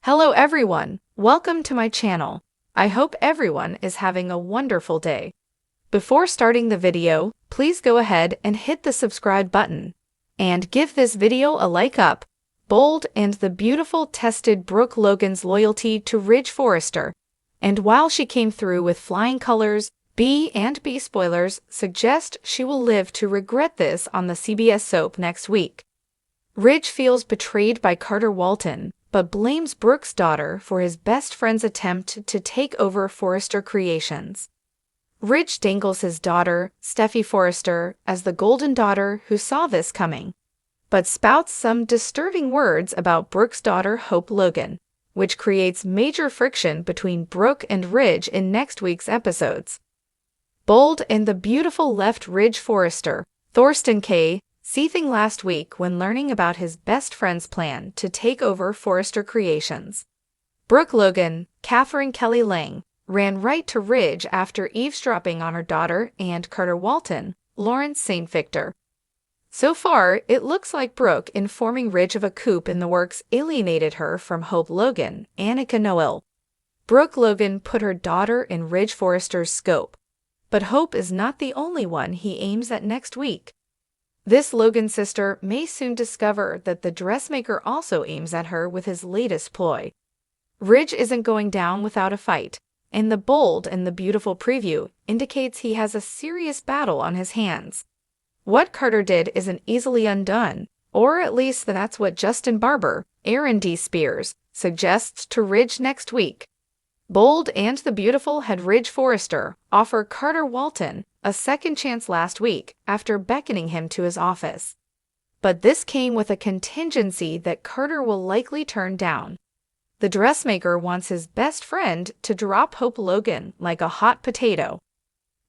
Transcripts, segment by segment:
Hello everyone, welcome to my channel. I hope everyone is having a wonderful day. Before starting the video, please go ahead and hit the subscribe button. And give this video a like up. Bold and the Beautiful tested Brooke Logan's loyalty to Ridge Forrester. And while she came through with flying colors, B and B spoilers suggest she will live to regret this on the CBS soap next week. Ridge feels betrayed by Carter Walton, but blames Brooke's daughter for his best friend's attempt to take over Forrester Creations. Ridge dangles his daughter, Steffi Forrester, as the golden daughter who saw this coming, but spouts some disturbing words about Brooke's daughter Hope Logan, which creates major friction between Brooke and Ridge in next week's episodes. Bold and the Beautiful left Ridge Forrester, Thorsten K., seething last week when learning about his best friend's plan to take over Forrester Creations. Brooke Logan, Catherine Kelly Lang, ran right to Ridge after eavesdropping on her daughter and Carter Walton, Lawrence St. Victor. So far, it looks like Brooke informing Ridge of a coup in the works alienated her from Hope Logan, Annika Noel. Brooke Logan put her daughter in Ridge Forrester's scope, but Hope is not the only one he aims at next week. This Logan sister may soon discover that the dressmaker also aims at her with his latest ploy. Ridge isn't going down without a fight, and the Bold and the Beautiful preview indicates he has a serious battle on his hands. What Carter did isn't easily undone, or at least that's what Justin Barber, Aaron D. Spears, suggests to Ridge next week. Bold and the Beautiful had Ridge Forrester offer Carter Walton a second chance last week after beckoning him to his office. But this came with a contingency that Carter will likely turn down. The dressmaker wants his best friend to drop Hope Logan like a hot potato.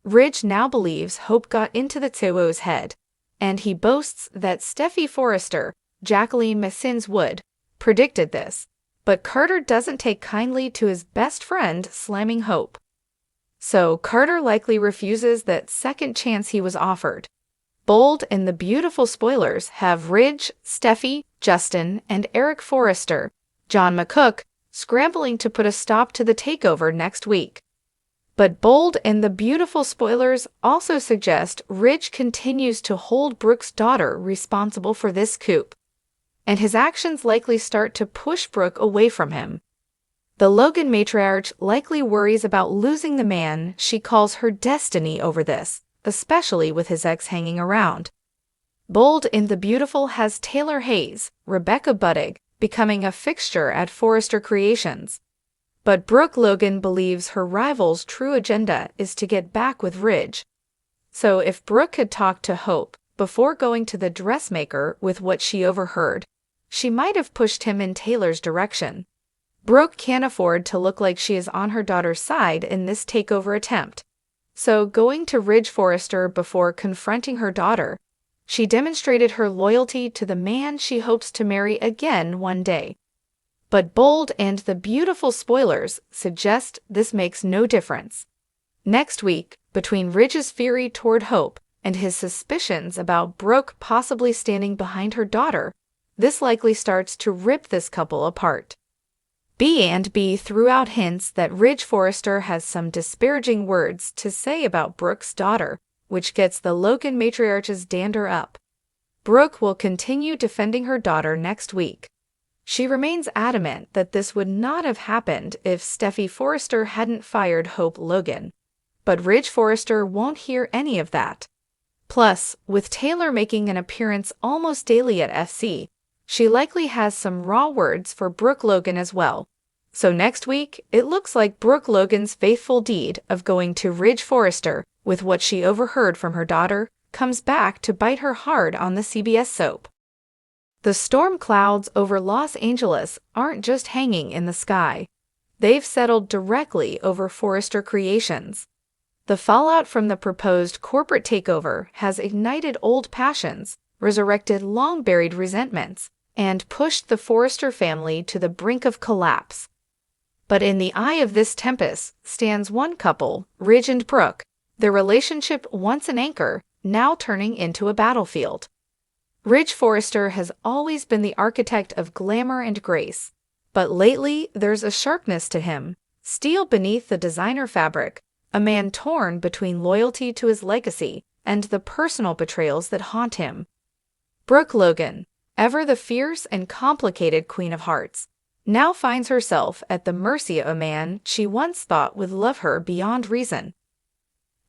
Ridge now believes Hope got into the Tsuo's head, and he boasts that Steffi Forrester, Jacqueline Messins Wood, predicted this. But Carter doesn't take kindly to his best friend slamming Hope. So Carter likely refuses that second chance he was offered. Bold and the Beautiful spoilers have Ridge, Steffi, Justin, and Eric Forrester, John McCook, scrambling to put a stop to the takeover next week. But Bold and the Beautiful spoilers also suggest Ridge continues to hold Brooke's daughter responsible for this coup, and his actions likely start to push Brooke away from him. The Logan matriarch likely worries about losing the man she calls her destiny over this, especially with his ex hanging around. Bold and the Beautiful has Taylor Hayes, Rebecca Budig, becoming a fixture at Forrester Creations. But Brooke Logan believes her rival's true agenda is to get back with Ridge. So if Brooke had talked to Hope before going to the dressmaker with what she overheard, she might have pushed him in Taylor's direction. Brooke can't afford to look like she is on her daughter's side in this takeover attempt. So going to Ridge Forrester before confronting her daughter, she demonstrated her loyalty to the man she hopes to marry again one day. But Bold and the Beautiful spoilers suggest this makes no difference. Next week, between Ridge's fury toward Hope and his suspicions about Brooke possibly standing behind her daughter, this likely starts to rip this couple apart. B and B threw out hints that Ridge Forrester has some disparaging words to say about Brooke's daughter, which gets the Logan matriarch's dander up. Brooke will continue defending her daughter next week. She remains adamant that this would not have happened if Steffi Forrester hadn't fired Hope Logan. But Ridge Forrester won't hear any of that. Plus, with Taylor making an appearance almost daily at FC, she likely has some raw words for Brooke Logan as well. So next week, it looks like Brooke Logan's faithful deed of going to Ridge Forrester with what she overheard from her daughter comes back to bite her hard on the CBS soap. The storm clouds over Los Angeles aren't just hanging in the sky. They've settled directly over Forrester Creations. The fallout from the proposed corporate takeover has ignited old passions, resurrected long-buried resentments, and pushed the Forrester family to the brink of collapse. But in the eye of this tempest stands one couple, Ridge and Brooke, their relationship once an anchor, now turning into a battlefield. Ridge Forrester has always been the architect of glamour and grace, But lately, there's a sharpness to him, steel beneath the designer fabric, a man torn between loyalty to his legacy and the personal betrayals that haunt him. Brooke Logan, ever the fierce and complicated Queen of Hearts, now finds herself at the mercy of a man she once thought would love her beyond reason.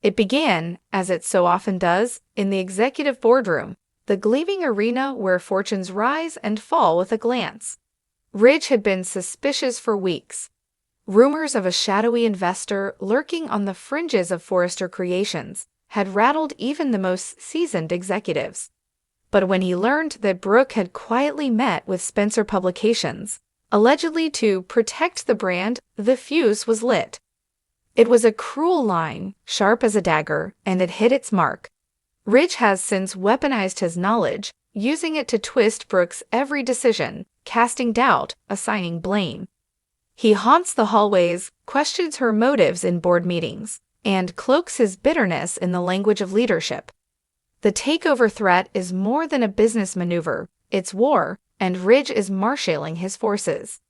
It began, as it so often does, in the executive boardroom, the gleaming arena where fortunes rise and fall with a glance. Ridge had been suspicious for weeks. Rumors of a shadowy investor lurking on the fringes of Forrester Creations had rattled even the most seasoned executives. But when he learned that Brooke had quietly met with Spencer Publications, allegedly to protect the brand, the fuse was lit. It was a cruel line, sharp as a dagger, and it hit its mark. Ridge has since weaponized his knowledge, using it to twist Brooke's every decision, casting doubt, assigning blame. He haunts the hallways, questions her motives in board meetings, and cloaks his bitterness in the language of leadership. The takeover threat is more than a business maneuver, it's war, and Ridge is marshaling his forces.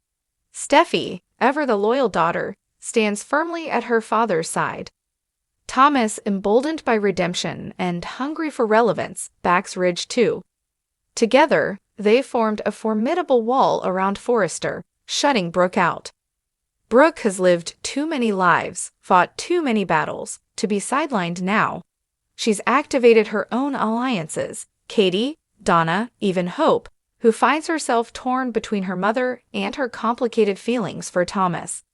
Steffi, ever the loyal daughter, stands firmly at her father's side. Thomas, emboldened by redemption and hungry for relevance, backs Ridge too. Together, they formed a formidable wall around Forrester, shutting Brooke out. Brooke has lived too many lives, fought too many battles, to be sidelined now. She's activated her own alliances, Katie, Donna, even Hope, who finds herself torn between her mother and her complicated feelings for Thomas.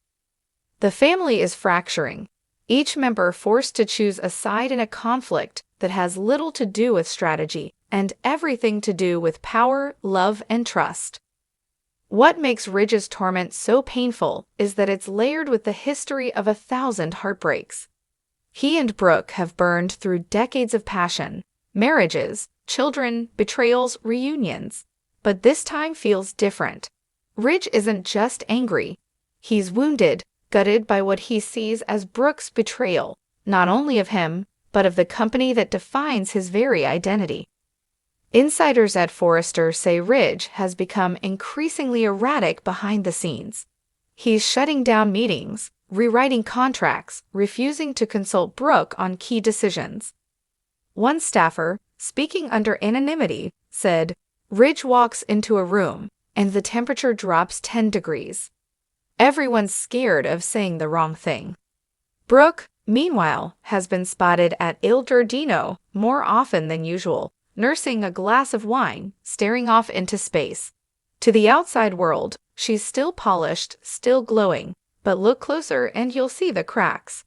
The family is fracturing, each member forced to choose a side in a conflict that has little to do with strategy and everything to do with power, love, and trust. What makes Ridge's torment so painful is that it's layered with the history of 1,000 heartbreaks. He and Brooke have burned through decades of passion, marriages, children, betrayals, reunions. But this time feels different. Ridge isn't just angry. He's wounded, gutted by what he sees as Brooke's betrayal, not only of him, but of the company that defines his very identity. Insiders at Forrester say Ridge has become increasingly erratic behind the scenes. He's shutting down meetings, rewriting contracts, refusing to consult Brooke on key decisions. One staffer, speaking under anonymity, said, "Ridge walks into a room, and the temperature drops 10 degrees. Everyone's scared of saying the wrong thing." Brooke, meanwhile, has been spotted at Il Giardino more often than usual, nursing a glass of wine, staring off into space. To the outside world, she's still polished, still glowing, but look closer and you'll see the cracks.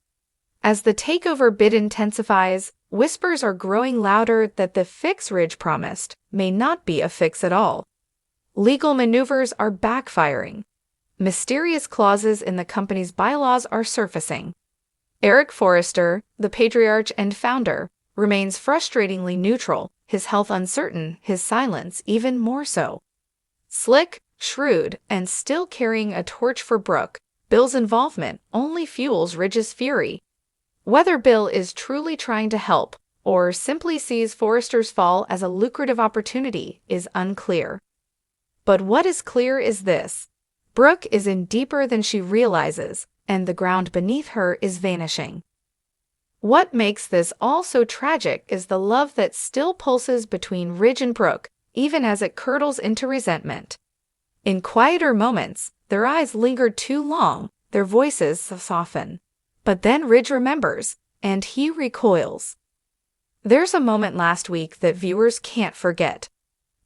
As the takeover bid intensifies, whispers are growing louder that the fix Ridge promised may not be a fix at all. Legal maneuvers are backfiring. Mysterious clauses in the company's bylaws are surfacing. Eric Forrester, the patriarch and founder, remains frustratingly neutral, his health uncertain, his silence even more so. Slick, shrewd, and still carrying a torch for Brooke, Bill's involvement only fuels Ridge's fury. Whether Bill is truly trying to help or simply sees Forrester's fall as a lucrative opportunity is unclear. But what is clear is this: Brooke is in deeper than she realizes, and the ground beneath her is vanishing. What makes this all so tragic is the love that still pulses between Ridge and Brooke, even as it curdles into resentment. In quieter moments, their eyes linger too long, their voices soften. But then Ridge remembers, and he recoils. There's a moment last week that viewers can't forget.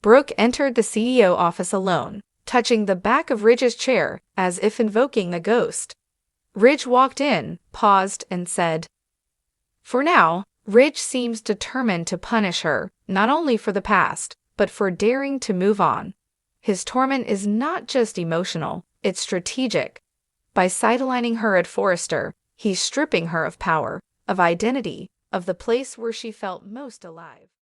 Brooke entered the CEO office alone, touching the back of Ridge's chair as if invoking a ghost. Ridge walked in, paused, and said, "For now." Ridge seems determined to punish her, not only for the past, but for daring to move on. His torment is not just emotional, it's strategic. By sidelining her at Forrester, he's stripping her of power, of identity, of the place where she felt most alive.